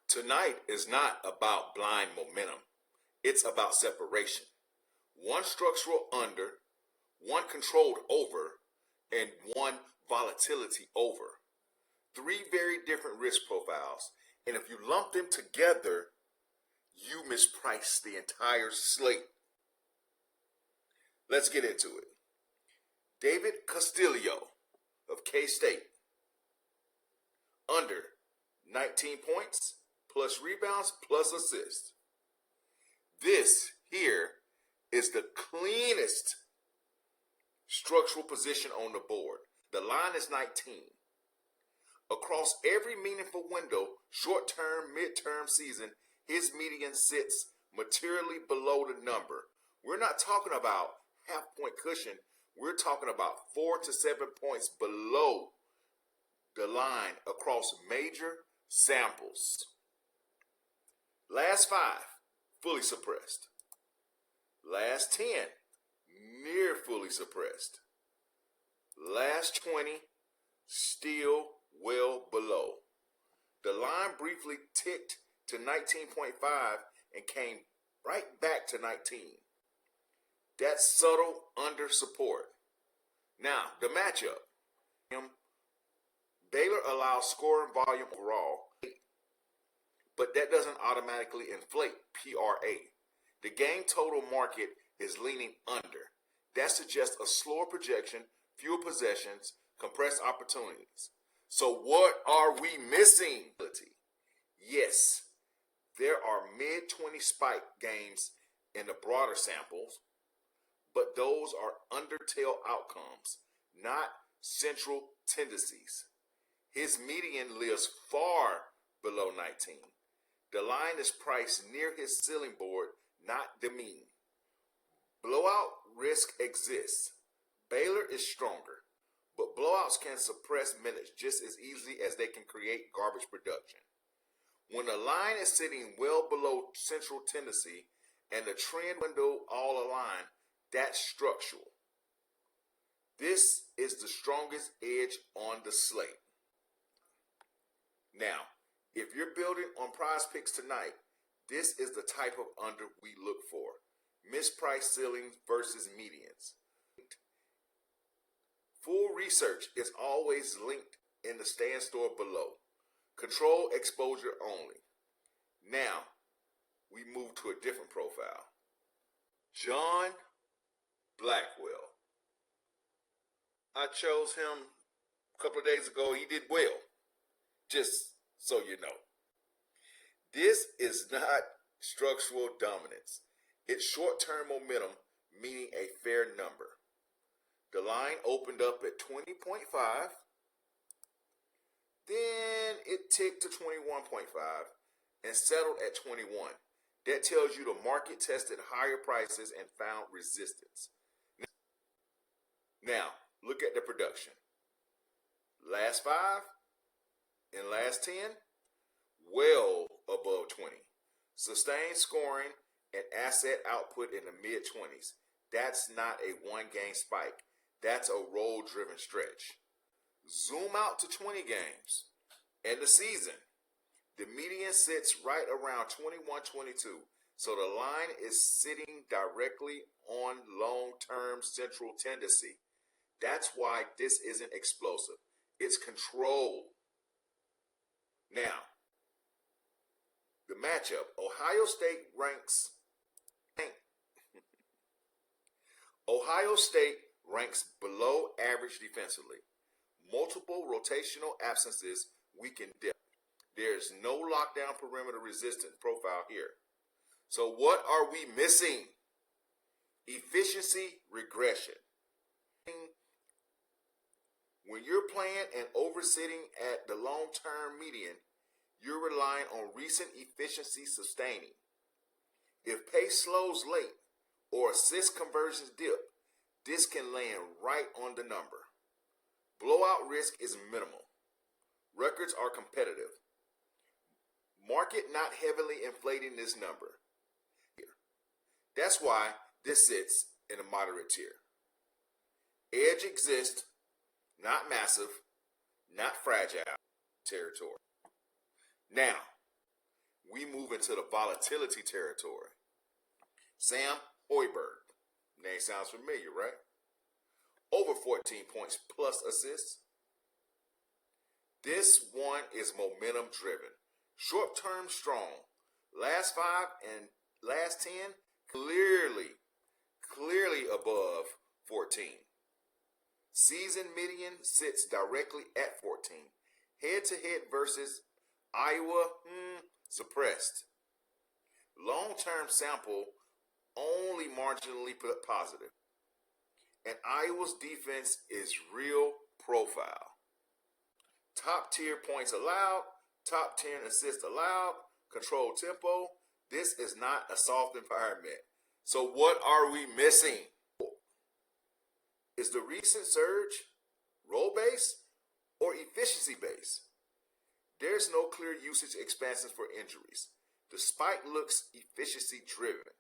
Tonight is not about blind momentum. It's about separation. One structural under, one controlled over, and one volatility over. Three very different risk profiles. And if you lump them together, you misprice the entire slate. Let's get into it. David Castillo of K-State. Under 19 points, plus rebounds, plus assists. This here is the cleanest structural position on the board. The line is 19. Across every meaningful window, short-term, mid-term season, his median sits materially below the number. We're not talking about half-point cushion. We're talking about 4 to 7 points below the line across major samples. Last 5, fully suppressed. Last 10, near fully suppressed. Last 20, still well below. The line briefly ticked to 19.5 and came right back to 19. That's subtle under support. Now, the matchup. Baylor allows scoring volume overall, but that doesn't automatically inflate PRA. The game total market is leaning under. That suggests a slower projection, fewer possessions, compressed opportunities. So what are we missing? Yes, there are mid-20 spike games in the broader samples, but those are undertail outcomes, not central tendencies. His median lives far below 19. The line is priced near his ceiling board, not the mean. Blowout risk exists. Baylor is stronger, but blowouts can suppress minutes just as easily as they can create garbage production. When the line is sitting well below central tendency and the trend window all align, that's structural. This is the strongest edge on the slate. Now, if you're building on PrizePicks tonight, this is the type of under we look for. Mispriced ceilings versus medians. Full research is always linked in the stand store below. Control exposure only. Now, we move to a different profile. John Blackwell. I chose him a couple of days ago. He did well. Just so you know. This is not structural dominance. It's short-term momentum, meaning a fair number. The line opened up at 20.5. Then it ticked to 21.5 and settled at 21. That tells you the market tested higher prices and found resistance. Now, look at the production. Last 5 and last 10, well above 20. Sustained scoring and asset output in the mid-20s. That's not a one-game spike. That's a role-driven stretch. Zoom out to 20 games and the season. The median sits right around 21-22. So the line is sitting directly on long-term central tendency. That's why this isn't explosive. It's controlled. Now, the matchup. Ohio State ranks below average defensively. Multiple rotational absences weaken depth. There's no lockdown perimeter resistance profile here. So what are we missing? Efficiency regression. When you're playing and oversitting at the long-term median, you're relying on recent efficiency sustaining. If pace slows late or assist conversions dip, this can land right on the number. Blowout risk is minimal. Records are competitive. Market not heavily inflating this number. That's why this sits in a moderate tier. Edge exists, not massive, not fragile territory. Now, we move into the volatility territory. Sam Hoiberg. Name sounds familiar, right? Over 14 points plus assists. This one is momentum driven. Short term strong. Last 5 and last 10 clearly above 14. Season median sits directly at 14. Head to head versus Iowa, suppressed. Long term sample only marginally positive. And Iowa's defense is real profile. Top tier points allowed, top 10 assists allowed, controlled tempo. This is not a soft environment. So what are we missing? Is the recent surge role based or efficiency based? There's no clear usage expansions for injuries. The spike looks efficiency driven.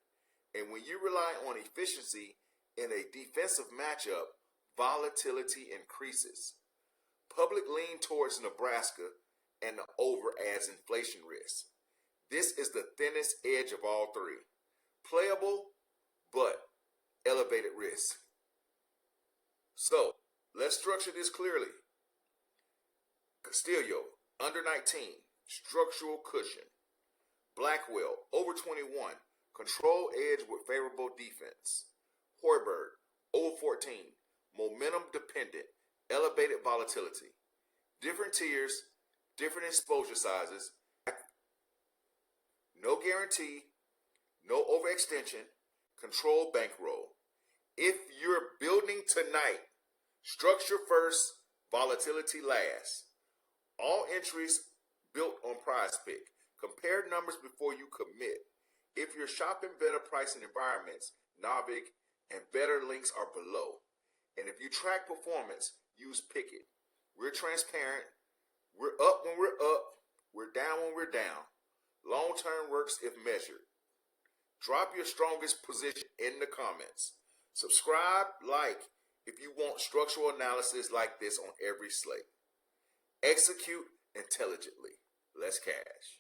And when you rely on efficiency in a defensive matchup, volatility increases. Public lean towards Nebraska and the over adds inflation risk. This is the thinnest edge of all three. Playable, but elevated risk. So, let's structure this clearly. Castillo, under 19, structural cushion. Blackwell, over 21, control edge with favorable defense. Hoiberg, over 14, momentum dependent, elevated volatility. Different tiers, different exposure sizes. No guarantee, no overextension, control bankroll. If you're building tonight, structure first, volatility last. All entries built on PrizePicks. Compare numbers before you commit. If you're shopping better pricing environments, NOVIG and better links are below. And if you track performance, use Pikkit. We're transparent. We're up when we're up. We're down when we're down. Long term works if measured. Drop your strongest position in the comments. Subscribe, like, if you want structural analysis like this on every slate. Execute intelligently. Let's cash.